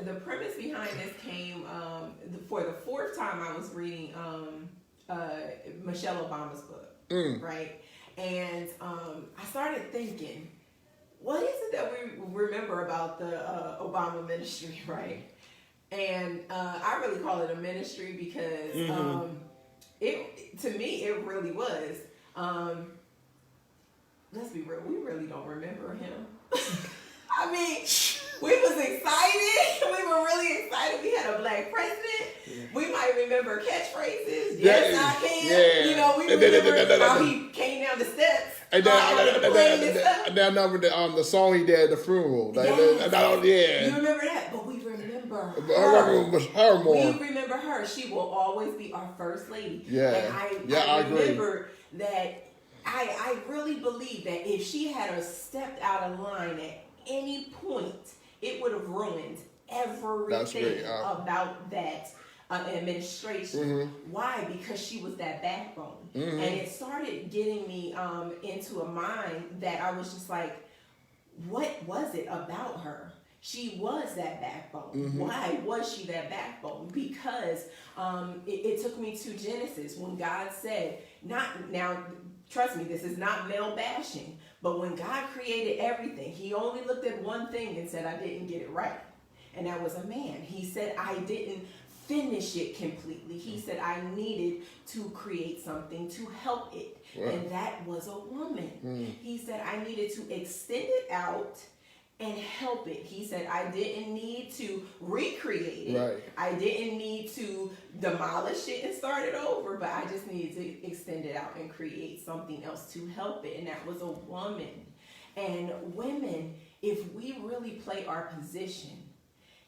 the premise behind this came for the fourth time I was reading Michelle Obama's book, right? And I started thinking, what is it that we remember about the Obama ministry, right? And I really call it a ministry because it to me it really was. Let's be real, we really don't remember him. I mean, we was excited. We were really excited. We had a black president. Yeah. We might remember catchphrases. Yes, I can. Yeah. You know, we remember how he came down the steps. And then I remember the song he did at the funeral. You remember that, but we remember her. Her more. We remember her. She will always be our first lady. Yeah. And I remember that. I really believe that if she had stepped out of line at any point, it would have ruined everything about that administration. Why? Because she was that backbone. And it started getting me into a mind that I was just like, what was it about her? She was that backbone. Why was she that backbone? Because it took me to Genesis when God said, trust me, this is not male bashing, but when God created everything, he only looked at one thing and said, I didn't get it right. And that was a man. He said, I didn't finish it completely. He said, I needed to create something to help it. Wow. And that was a woman. He said, I needed to extend it out and help it. He said, I didn't need to recreate it. Right. I didn't need to demolish it and start it over, but I just needed to extend it out and create something else to help it. And that was a woman. And women, if we really play our position,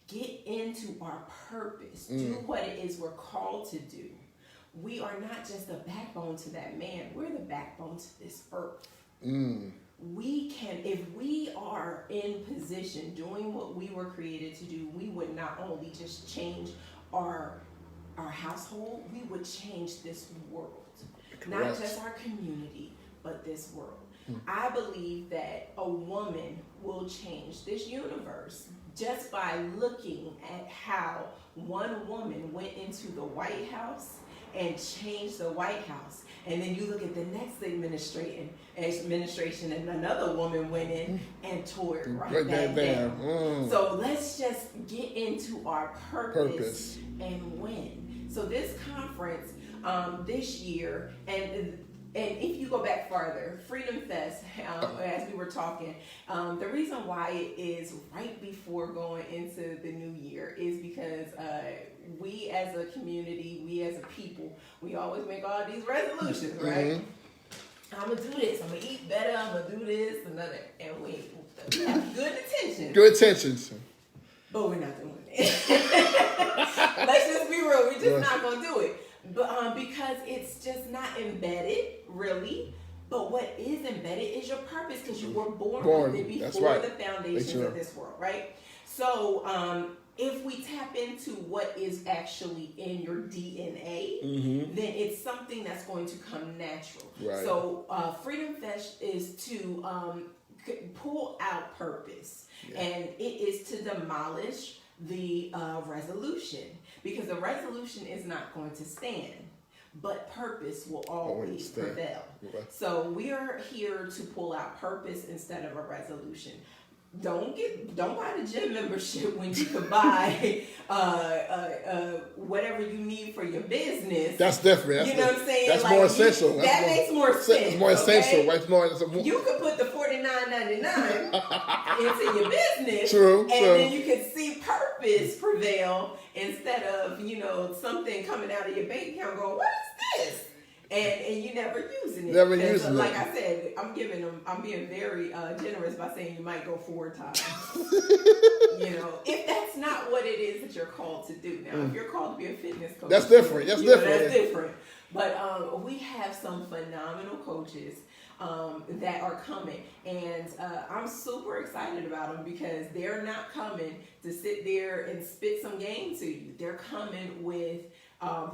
get into our purpose, do what it is we're called to do, we are not just a backbone to that man, we're the backbone to this earth. We can, if we are in position doing what we were created to do, we would not only just change our household, we would change this world. Correct. Not just our community, but this world. I believe that a woman will change this universe just by looking at how one woman went into the White House and changed the White House. And then you look at the next administration and another woman went in and tore it right back down. So let's just get into our purpose and win. So this conference this year, and if you go back farther, Freedom Fest, as we were talking, the reason why it is right before going into the new year is because we as a community, we as a people, we always make all these resolutions, right? I'm going to do this, I'm going to eat better, I'm going to do this, and we have good intentions. Good intentions. But we're not doing it. Let's just be real, we're just not going to do it. But because it's just not embedded, really. But what is embedded is your purpose, because you were born with it before the foundations of this world, right? So if we tap into what is actually in your DNA, then it's something that's going to come natural. Right. So Freedom Fest is to pull out purpose, and it is to demolish the resolution, because the resolution is not going to stand, but purpose will always prevail. Right. So we are here to pull out purpose instead of a resolution. Don't buy the gym membership when you could buy whatever you need for your business. That's different. You know what I'm saying? That's like, more essential. That makes more sense. It's more essential. Right? You could put the $49.99 into your business, true. Then you can see purpose prevail instead of something coming out of your bank account going, what is this? And you never using it. Never using it. Like I said, I'm being very generous by saying you might go 4 times. If that's not what it is that you're called to do. Now, if you're called to be a fitness coach, that's different. That's different. But we have some phenomenal coaches that are coming, and I'm super excited about them, because they're not coming to sit there and spit some game to you. They're coming with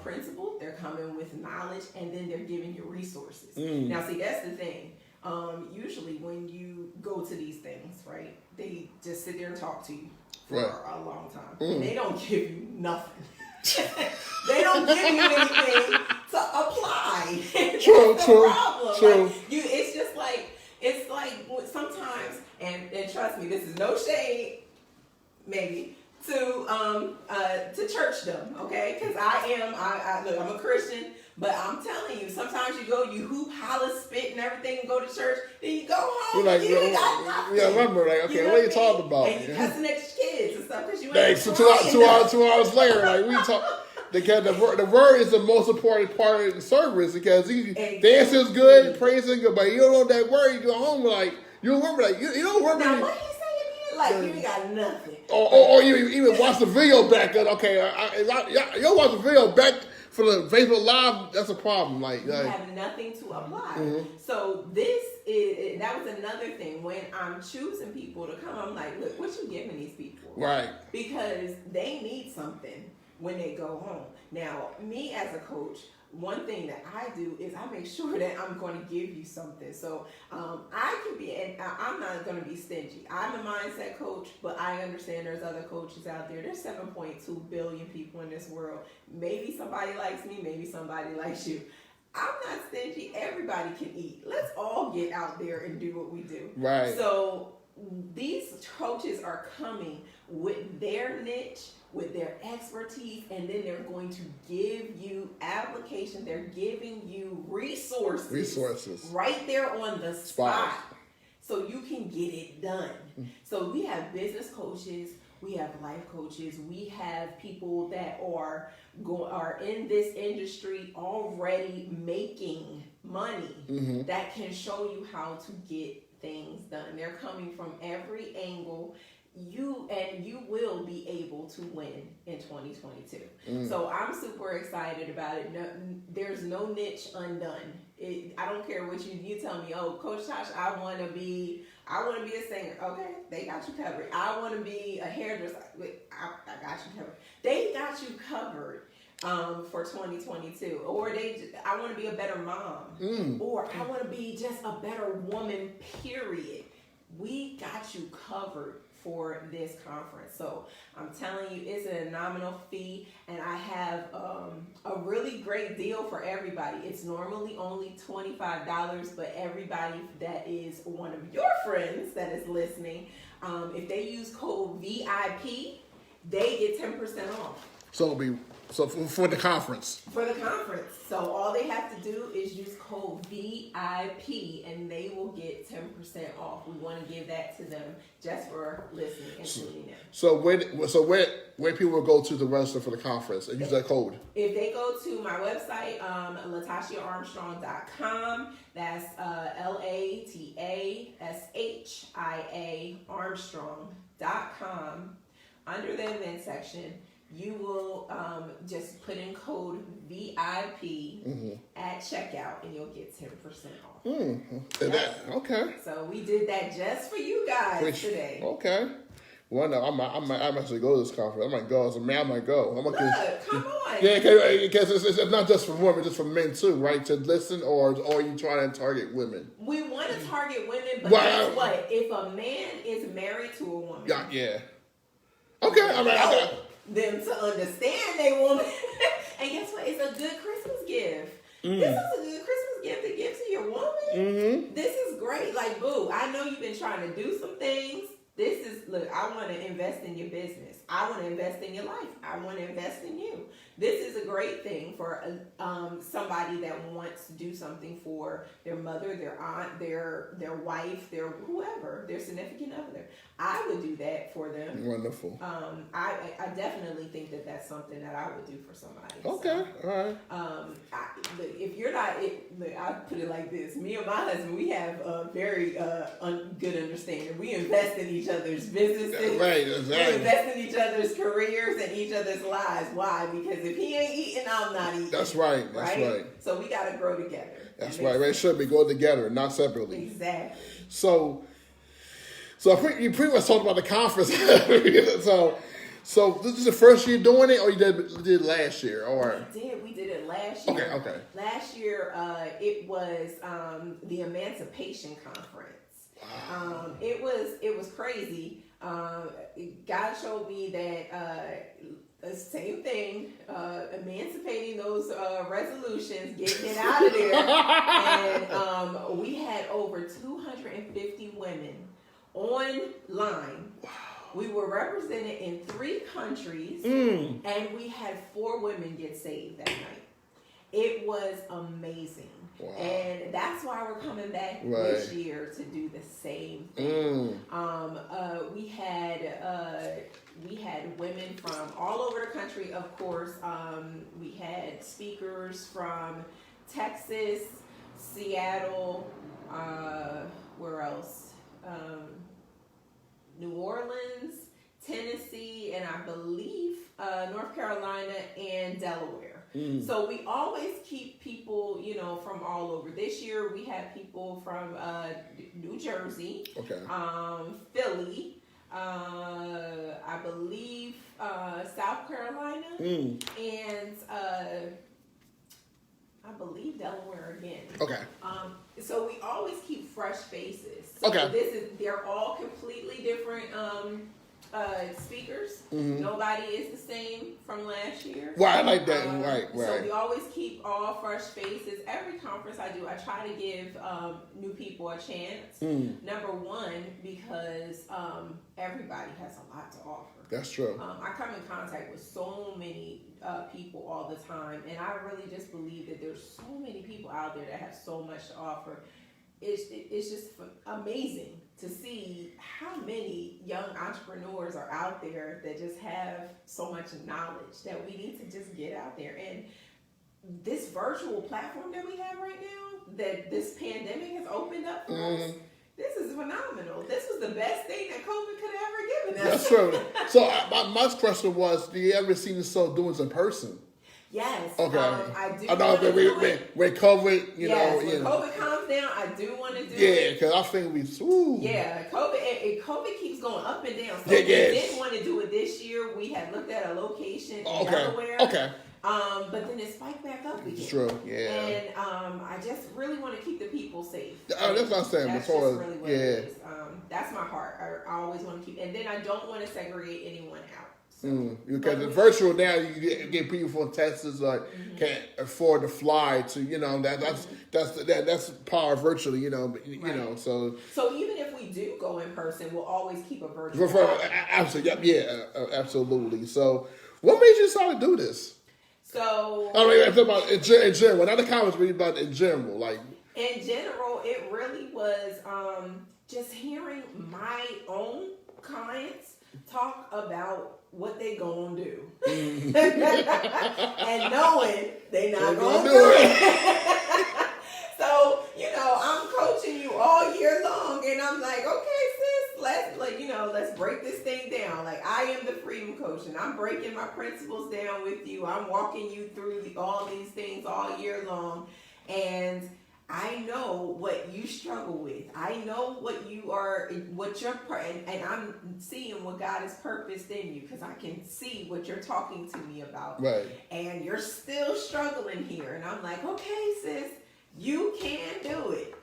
principle, they're coming with knowledge, and then they're giving you resources. Now, see, that's the thing. Usually when you go to these things, right, they just sit there and talk to you for a long time. And they don't give you nothing. They don't give you anything to apply. True. Like, it's just like, it's like sometimes, and trust me, this is no shade, maybe, to churchdom, okay? Because look, I'm a Christian, but I'm telling you, sometimes you hoop, holler, spit, and everything, and go to church, then you go home, like, and you ain't got nothing. Yeah, remember, like, okay, what are you talking about? And you cussing at your kids and stuff because you ain't Thanks. So 2 hours later, like, we talk. Because the word is the most important part of the service, because dance is good, praise is good, but you don't know that word, you go home like, you don't remember that. You don't remember. Now, what he saying? Like, you ain't got nothing. Or you even watch the video back. Okay, you watch the video back for the Facebook Live, that's a problem. Like, you have nothing to apply. Mm-hmm. So that was another thing. When I'm choosing people to come, I'm like, look, what you giving these people? Right. Because they need something when they go home. Now, me as a coach, one thing that I do is I make sure that I'm going to give you something. So I can be, and I'm not going to be stingy. I'm a mindset coach, but I understand there's other coaches out there. There's 7.2 billion people in this world. Maybe somebody likes me, maybe somebody likes you. I'm not stingy. Everybody can eat. Let's all get out there and do what we do. Right. So these coaches are coming with their niche, with their expertise, and then they're going to give you application. They're giving you resources right there on the spot so you can get it done. So we have business coaches, we have life coaches, we have people that are in this industry already making money that can show you how to get things done. They're coming from every angle. You will be able to win in 2022. So I'm super excited about it. No, there's no niche undone. I don't care what you tell me. Oh, Coach Tosh, I want to be a singer. Okay, they got you covered. I want to be a hairdresser. I got you covered. They got you covered for 2022. Or I want to be a better mom. Or I want to be just a better woman, period. We got you covered for this conference. So I'm telling you, it's a nominal fee, and I have a really great deal for everybody. It's normally only $25, but everybody that is one of your friends that is listening, if they use code VIP, they get 10% off. So it'll be for the conference. For the conference. So all they have to do is use code VIP and they will get 10% off. We want to give that to them just for listening and tuning in. So where people will go to register for the conference and use that code? If they go to my website, LatashiaArmstrong.com, that's LATASHIA Armstrong.com, under the event section, you will just put in code VIP at checkout, and you'll get 10% off. Okay. So we did that just for you guys today. Okay. Well, no, I might actually go to this conference. I might go. As a man, I might go. Come on. Yeah, because it's not just for women, it's for men too, right? To listen, or you trying to target women? We want to target women, but guess what? If a man is married to a woman, yeah. Okay, them to understand they woman. And guess what? It's a good Christmas gift. This is a good Christmas gift to give to your woman. This is great. Like, boo, I know you've been trying to do some things. Look, I want to invest in your business. I want to invest in your life. I want to invest in you. This is a great thing for somebody that wants to do something for their mother, their aunt, their wife, their whoever, their significant other. I would do that for them. Wonderful. I definitely think that that's something that I would do for somebody. Okay, so, all right. If you're not, I put it like this: me and my husband, we have a very good understanding. We invest in each other's businesses. Right, exactly. We invest in each other's careers and each other's lives. Why? Because if he ain't eating, I'm not eating. That's right. That's right. So we got to grow together. That's right. They should be go together, not separately. Exactly. So you pretty much talked about the conference. So this is the first year doing it, or you did last year, or we did it last year. Okay. Last year, it was the Emancipation Conference. Wow. It was crazy. God showed me that the same thing, emancipating those resolutions, getting it out of there. And we had over 250 women online. We were represented in 3 countries, and we had 4 women get saved that night. It was amazing. Wow. And that's why we're coming back this year to do the same thing. We had women from all over the country, of course. We had speakers from Texas, Seattle, where else? New Orleans, Tennessee, and I believe North Carolina and Delaware. So we always keep people, from all over. This year we had people from New Jersey, Philly, I believe South Carolina, and I believe Delaware again. Okay. So we always keep fresh faces. So they're all completely different speakers. Nobody is the same from last year. Right, I like that. Right. So we always keep all fresh faces. Every conference I do, I try to give new people a chance. Number one, because everybody has a lot to offer. That's true. I come in contact with so many people all the time, and I really just believe that there's so many people out there that have so much to offer. It's just amazing to see how many young entrepreneurs are out there that just have so much knowledge that we need to just get out there. And this virtual platform that we have right now, that this pandemic has opened up for us, this is phenomenal. This was the best thing that COVID could have ever given us. That's true. So my question was, do you ever see yourself doing this in person? Yes. Okay. I do. I know that when COVID, when COVID calms down, I do want to do it. Yeah, because I think COVID keeps going up and down. So we didn't want to do it this year. We had looked at a location in Delaware. Okay. But then it spiked back up again. It's true. Yeah. And I just really want to keep the people safe. That's what I'm saying. That's just really what it is. That's my heart. I always want to keep, and then I don't want to segregate anyone out. So, because it's virtual now, you get people from Texas can't afford to fly to that's power virtually so even if we do go in person, we'll always keep a virtual. Absolutely. So what made you decide to do this? So I'm talking about in general, not the comments, but about in general, in general, it really was just hearing my own clients talk about what they gonna do and knowing they not gonna do it. So I'm coaching you all year long, and I'm like, okay, sis, let's break this thing down. Like, I am the freedom coach, and I'm breaking my principles down with you. I'm walking you through all these things all year long, and I know what you struggle with. I know what you are, and I'm seeing what God has purposed in you, because I can see what you're talking to me about. Right. And you're still struggling here. And I'm like, okay, sis, you can do it.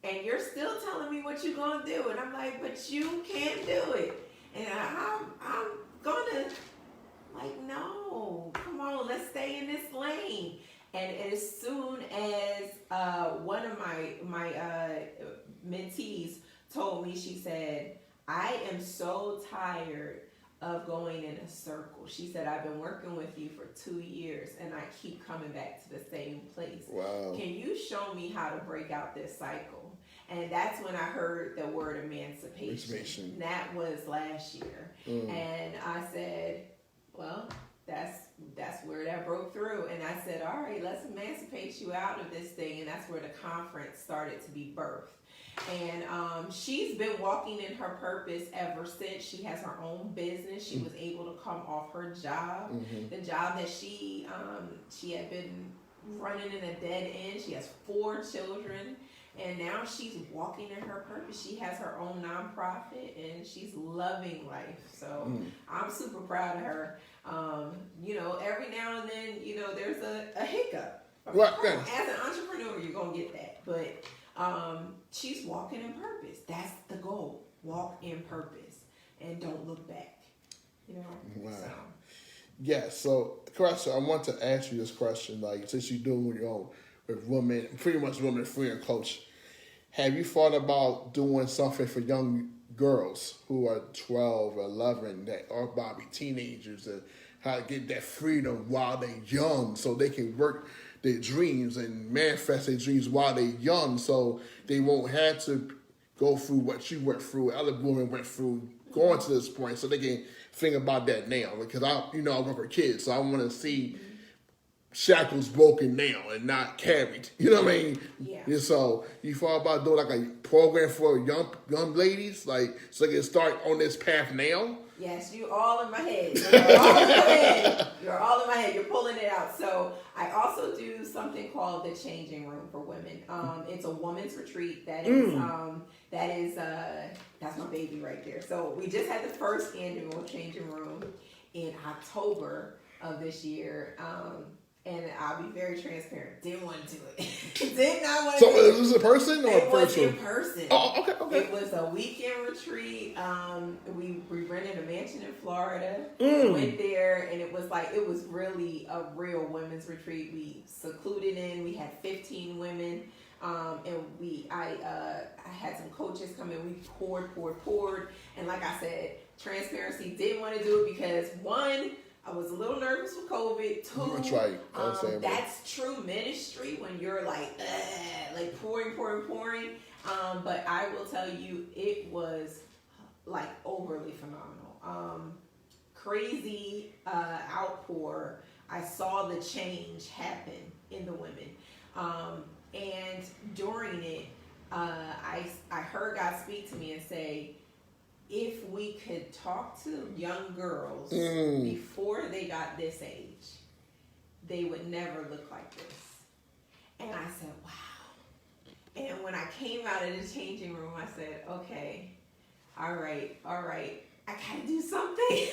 And you're still telling me what you're going to do. And I'm like, but you can't do it. And I'm going to, no, come on, let's stay in this lane. And as soon as one of my mentees told me, she said, I am so tired of going in a circle. She said, I've been working with you for 2 years, and I keep coming back to the same place. Wow. Can you show me how to break out this cycle? And that's when I heard the word emancipation. That was last year. And I said, well, that's where that broke through. And I said, all right, let's emancipate you out of this thing. And that's where the conference started to be birthed. And she's been walking in her purpose ever since. She has her own business. She was able to come off her job, the job that she had been running in a dead end. She has 4 children. And now she's walking in her purpose. She has her own nonprofit, and she's loving life. So I'm super proud of her. Every now and then, there's a hiccup. Right. As an entrepreneur, you're going to get that. But she's walking in purpose. That's the goal. Walk in purpose. Yes. So, question. I want to ask you this question. Like, since you're doing your own with women, pretty much women freedom coach, have you thought about doing something for young girls who are 12 or 11 that are probably teenagers and how to get that freedom while they're young so they can work their dreams and manifest their dreams while they're young so they won't have to go through what you went through, other women went through going to this point so they can think about that now. Because I work with kids, so I want to see shackles broken now and not carried. You know what I mean? Yeah. And so you thought about doing like a program for young ladies, like so they can start on this path now? Yes, you all in my head. You're all in my head. You're all in my head. You're pulling it out. So I also do something called the Changing Room for women. It's a women's retreat that is that's my baby right there. So we just had the first annual Changing Room in October of this year. And I'll be very transparent. Didn't want to do it. Did not want to do it. So is this a person or it virtual? Was in person. Oh, okay. It was a weekend retreat. We rented a mansion in Florida. Went there, and it was really a real women's retreat. We secluded in. We had 15 women. And I had some coaches come in. We poured. And like I said, transparency, didn't want to do it because one, I was a little nervous with COVID. Two, that's right. That's true ministry when you're like pouring. But I will tell you, it was like overly phenomenal. Crazy outpour. I saw the change happen in the women. And during it, I heard God speak to me and say, if we could talk to young girls before they got this age, they would never look like this. And I said, wow. And when I came out of the changing room, I said, okay, all right. I gotta do something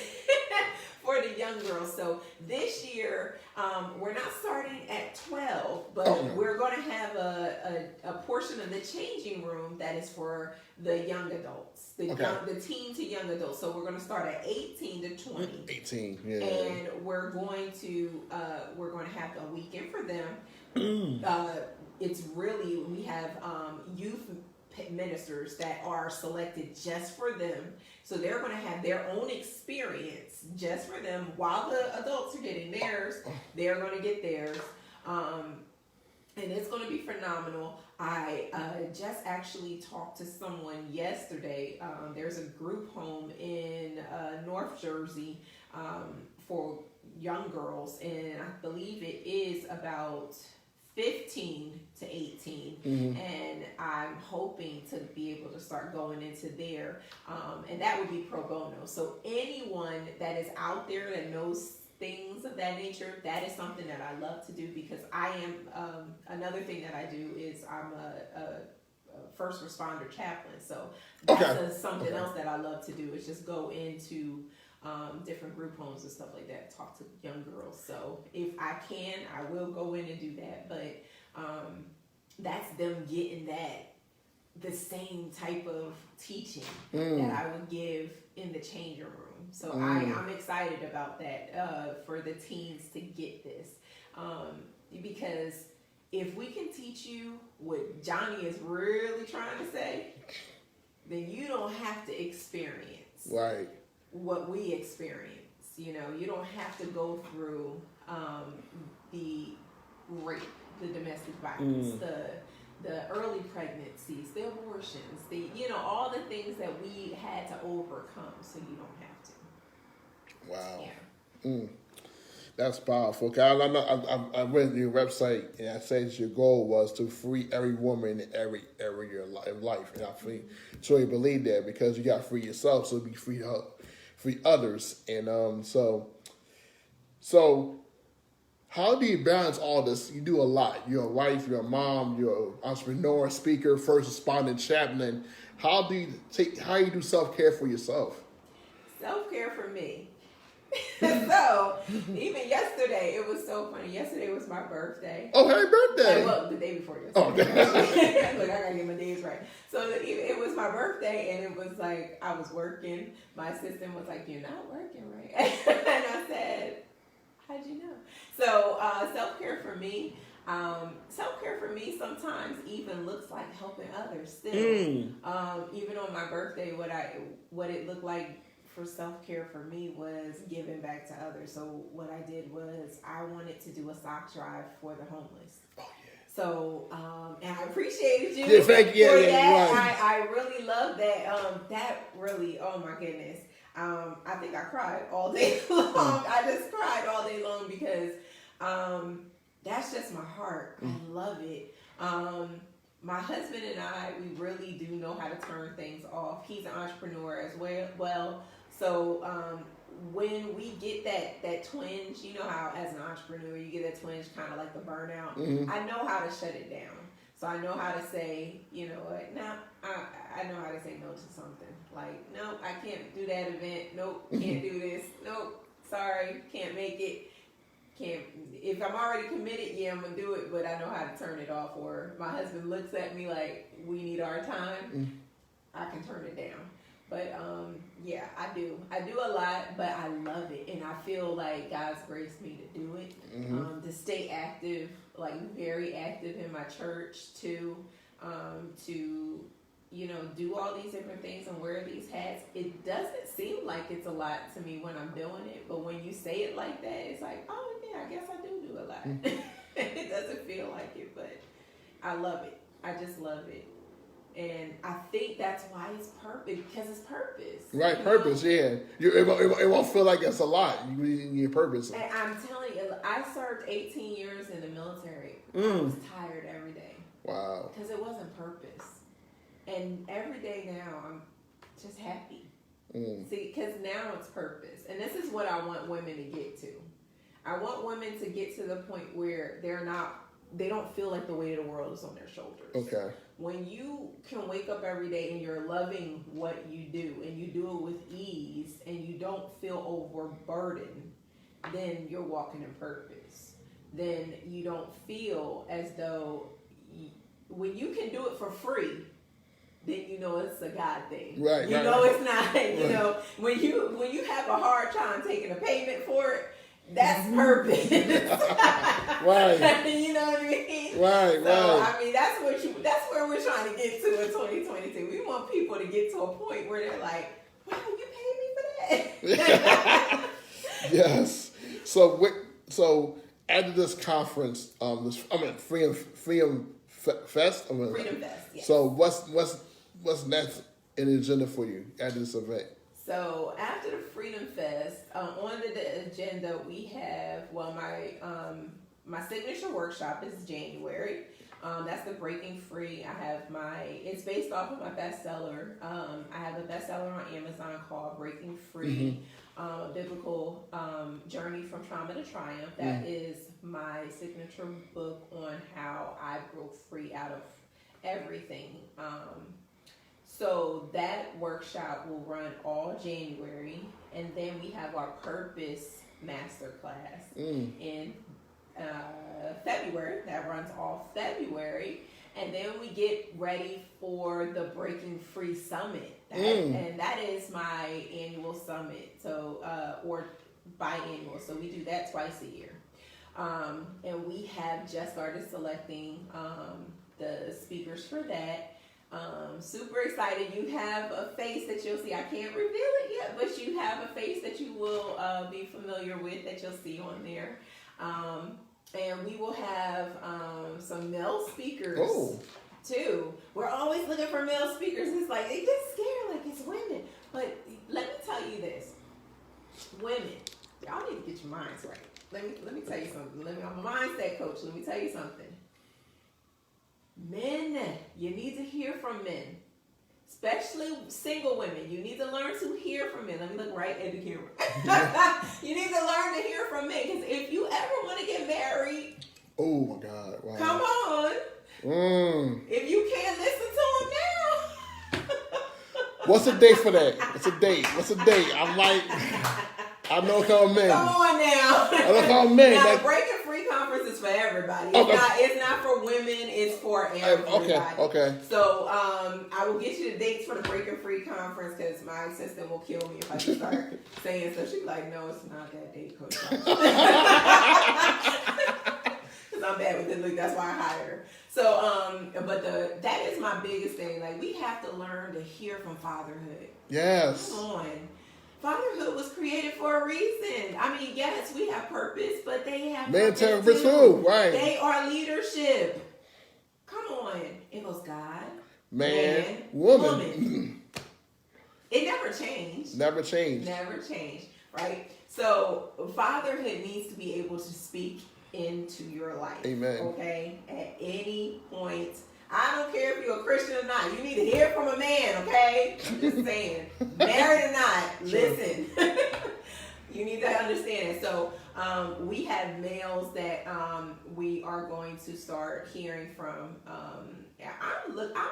for the young girls. So this year, we're not starting at 12, but we're going to have a portion of the changing room that is for the young adults, the teen to young adults. So we're going to start at 18 to 20. 18, yeah. And we're going to have a weekend for them. We have youth ministers that are selected just for them. So they're going to have their own experience just for them while the adults are getting theirs. They're going to get theirs. And it's going to be phenomenal. I just actually talked to someone yesterday. There's a group home in North Jersey for young girls. And I believe it is about 15 to 18, and I'm hoping to be able to start going into there, and that would be pro bono. So anyone that is out there that knows things of that nature, that is something that I love to do because I am, another thing that I do is I'm a first responder chaplain. So that's something else that I love to do is just go into different group homes and stuff like that, talk to young girls. So if I can, I will go in and do that. But that's them getting the same type of teaching that I would give in the changing room. So I'm excited about that for the teens to get this. Because if we can teach you what Johnny is really trying to say, then you don't have to experience what we experience. You don't have to go through the rape, the domestic violence, the early pregnancies, the abortions, all the things that we had to overcome, so you don't have to. Wow. Yeah. That's powerful. I went to your website and I said your goal was to free every woman in every area of life. And I truly believe that because you got to free yourself, so be free others. And so how do you balance all this? You do a lot. You're a wife, you're a mom, you're an entrepreneur, speaker, first responder, chaplain. How do you do self-care for yourself? Self-care for me. So, even yesterday, it was so funny. Yesterday was my birthday. Oh, happy birthday! Well, the day before yesterday. Look, I gotta get my days right. So, it was my birthday, and it was like, I was working. My assistant was like, "You're not working, right?" And I said, How'd you know? So self-care for me sometimes even looks like helping others still. Even on my birthday, what it looked like for self-care for me was giving back to others. So what I did was I wanted to do a sock drive for the homeless. Oh, yeah. So, and I appreciated you for that. Right. I really love that. That really, oh my goodness. I think I cried all day long. I just cried all day long because that's just my heart. I love it. My husband and I, we really do know how to turn things off. He's an entrepreneur as well. So when we get that twinge, you know how as an entrepreneur you get that twinge, kind of like the burnout. I know how to shut it down. So I know how to say, you know what, now I know how to say no to something. Like, nope, I can't do that event. Nope, can't do this. Nope, sorry, can't make it. Can't. If I'm already committed, yeah, I'm going to do it, but I know how to turn it off. Or my husband looks at me like, we need our time. I can turn it down. But, yeah, I do. I do a lot, but I love it. And I feel like God's graced me to do it, to stay active, like very active in my church, to, you know, do all these different things and wear these hats. It doesn't seem like it's a lot to me when I'm doing it, but when you say it like that, it's like, oh, yeah, I guess I do a lot. It doesn't feel like it, but I love it. I just love it. And I think that's why it's perfect, because it's purpose. Right, purpose, yeah. It won't feel like it's a lot. You need purpose. And I'm telling you, I served 18 years in the military. I was tired every day. Wow. Because it wasn't purpose. And every day now, I'm just happy. See, because now it's purpose. And this is what I want women to get to. I want women to get to the point where they don't feel like the weight of the world is on their shoulders. Okay. When you can wake up every day and you're loving what you do and you do it with ease and you don't feel overburdened, then you're walking in purpose. Then you don't feel as though when you can do it for free, then you know it's a God thing. Right. You know it's not. You know when you have a hard time taking a payment for it, that's purpose. Right. You know what I mean? Right. So I mean that's where we're trying to get to in 2022. We want people to get to a point where they're like, wow, you paid me for that. Yes. So after this conference, Freedom Fest. Freedom Fest. Yes. So what's next in the agenda for you after this event? So after the Freedom Fest, on the agenda we have, my signature workshop is January. That's the Breaking Free. I have it's based off of my bestseller. I have a bestseller on Amazon called Breaking Free, Biblical Journey from Trauma to Triumph. That is my signature book on how I broke free out of everything. So that workshop will run all January, and then we have our Purpose Masterclass in February. That runs all February, and then we get ready for the Breaking Free Summit, and that is my annual summit. So or biannual. So we do that twice a year, and we have just started selecting the speakers for that. Super excited. You have a face that you'll see. I can't reveal it yet, but you have a face that you will be familiar with, that you'll see on there. And we will have some male speakers too. We're always looking for male speakers. It's like they get scared like it's women. But let me tell you this. Women, y'all need to get your minds right. Let me tell you something. I'm a mindset coach. Let me tell you something. Men, you need to hear from men, especially single women. You need to learn to hear from men. Let me look right at the camera. You need to learn to hear from men, because if you ever want to get married, oh my God, wow. Come on. If you can't listen to him now. What's the date for that? What's a date? I'm like, I know it's called men. Come on now. I know it's called men. Now, the Breaking Free Conference conference is for everybody. It's not for women. It's for everybody. Okay. So I will get you the dates for the Breaking Free conference because my assistant will kill me if I just start saying stuff. She'll be like, "No, it's not that date, Coach." Because I'm bad with it. Look, that's why I hired her. So, but that is my biggest thing. Like, we have to learn to hear from fatherhood. Yes. Come on. Fatherhood was created for a reason. I mean, yes, we have purpose, but they have purpose too. Right. They are leadership. Come on. It was God, man, woman. It never changed. Never changed. Right? So fatherhood needs to be able to speak into your life. Amen. Okay? At any point. I don't care if you're a Christian or not. You need to hear from a man, okay? I'm just saying. Married or not, listen. You need to understand it. So we have males that we are going to start hearing from. I'm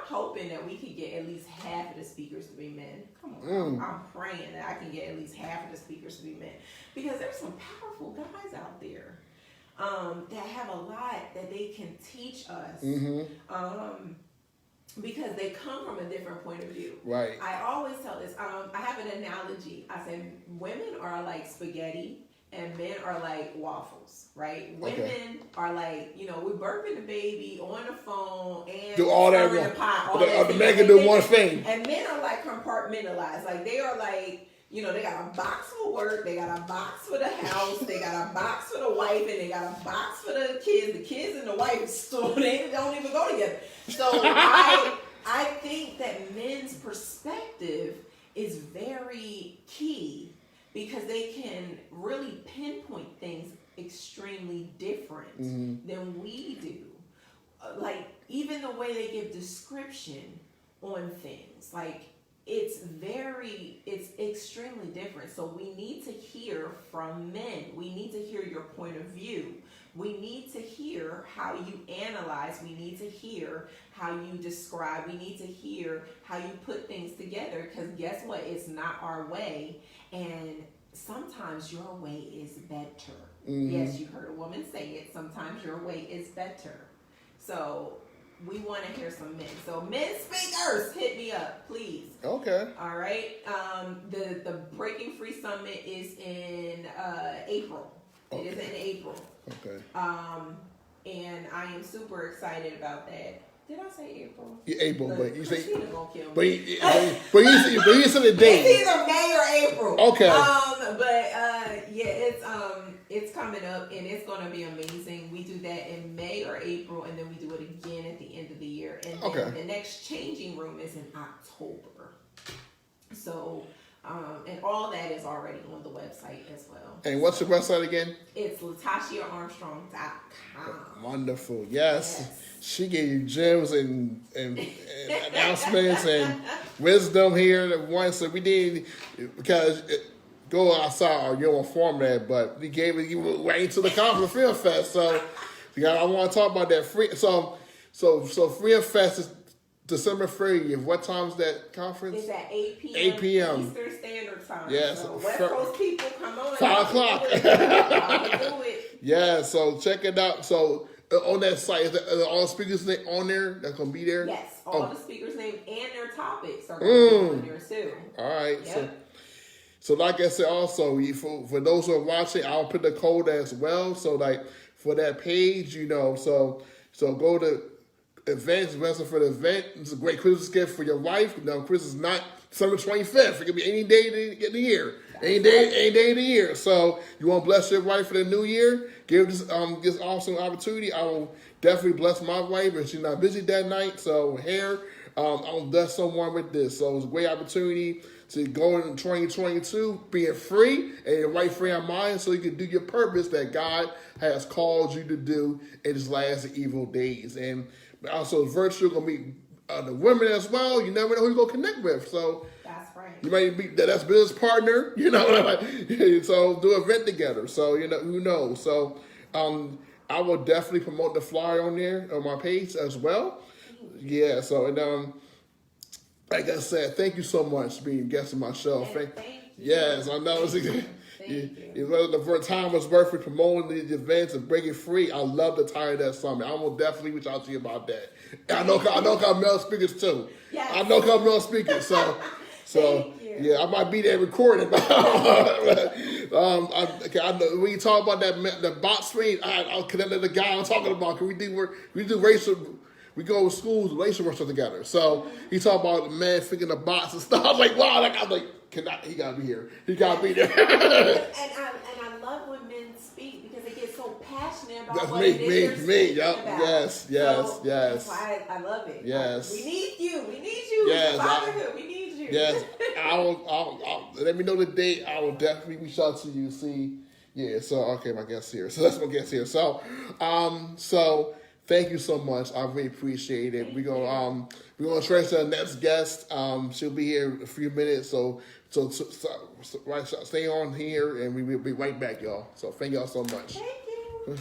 hoping that we could get at least half of the speakers to be men. Come on. I'm praying that I can get at least half of the speakers to be men. Because there's some powerful guys out there. That have a lot that they can teach us, because they come from a different point of view. Right. I always tell this. I have an analogy. I say women are like spaghetti and men are like waffles. Right. Women are like, we're burping the baby on the phone and do all that the pot. The man can do one thing. And men are like compartmentalized. Like they are like. They got a box for work, they got a box for the house, they got a box for the wife, and they got a box for the kids. The kids and the wife, so they don't even go together. So I think that men's perspective is very key because they can really pinpoint things extremely different than we do. Like, even the way they give description on things, like, it's extremely different. So we need to hear from men. We need to hear your point of view. We need to hear how you analyze. We need to hear how you describe. We need to hear how you put things together. Because guess what? It's not our way. And sometimes your way is better. Yes, you heard a woman say it. Sometimes your way is better. So we want to hear some men. So men speakers, hit me up, please. Okay. All right. The Breaking Free Summit is in April. Okay. It is in April. Okay. And I am super excited about that. Did I say April? Yeah, April, but you say. Christina gonna kill me. But you said the date. It's either May or April. Okay. It's coming up and it's gonna be amazing. We do that in May or April, and then we do it again at the end of the year. And then the next changing room is in October. So, and all that is already on the website as well. And what's your website again? It's LatashiaArmstrong.com. Wonderful. Yes. She gave you gems and announcements and wisdom here at once. So we did, because go outside or you don't inform that, but we gave it right into the conference Film Fest. So I want to talk about that. So Film Fest is December 30th. What time is that conference? It's at 8 p.m. 8 p.m. Eastern Standard Time. Yes. So West Coast people, come on. 5 o'clock. Do it. Yeah, so check it out. So on that site, is all the speakers on there that's going to be there? Yes, all the speakers' names and their topics are going to be on there too. All right. Yep. So like I said, also, for those who are watching, I'll put the code as well. So like for that page, so go to events, register for the event. It's a great Christmas gift for your wife. Christmas is not December 25th. It can be any day of the year. Any day of the year. So you want to bless your wife for the new year? Give this awesome opportunity. I will definitely bless my wife, and she's not busy that night. So I'll bless someone with this. So it's a great opportunity to go in 2022 being free and your right frame of mind, so you can do your purpose that God has called you to do in His last evil days. And also virtual gonna meet the women as well. You never know who you're gonna connect with. So that's right. You might be that's business partner. So do an event together. So who knows. So I will definitely promote the flyer on there on my page as well. Yeah. So like I said, thank you so much for being a guest of my show. Thank you. Yes, I know. The time was worth for promoting these events and breaking free. I love the title of that summit. I will definitely reach out to you about that. I know Carmel speakers too. Yes. I know Carmel speakers, so yeah, I might be there recording. I know when you talk about the box screen, I'll connect to the guy I'm talking about. Cause we do racial. We go to schools, racial worship together. So he talked about the man figuring the box and stuff. I was like, wow, he gotta be here. He gotta be there. and I love when men speak because they get so passionate about what it is they're speaking about. Yes. That's why I love it. Yes. We need you. Yes. Fatherhood. We need you. Yes. I'll let me know the date. I will definitely reach out to you. See. Yeah. So okay, my guest here. So that's my guest here. So thank you so much. I really appreciate it. We're gonna transfer to the next guest. She'll be here in a few minutes. So stay on here, and we'll be right back, y'all. So thank y'all so much. Thank you.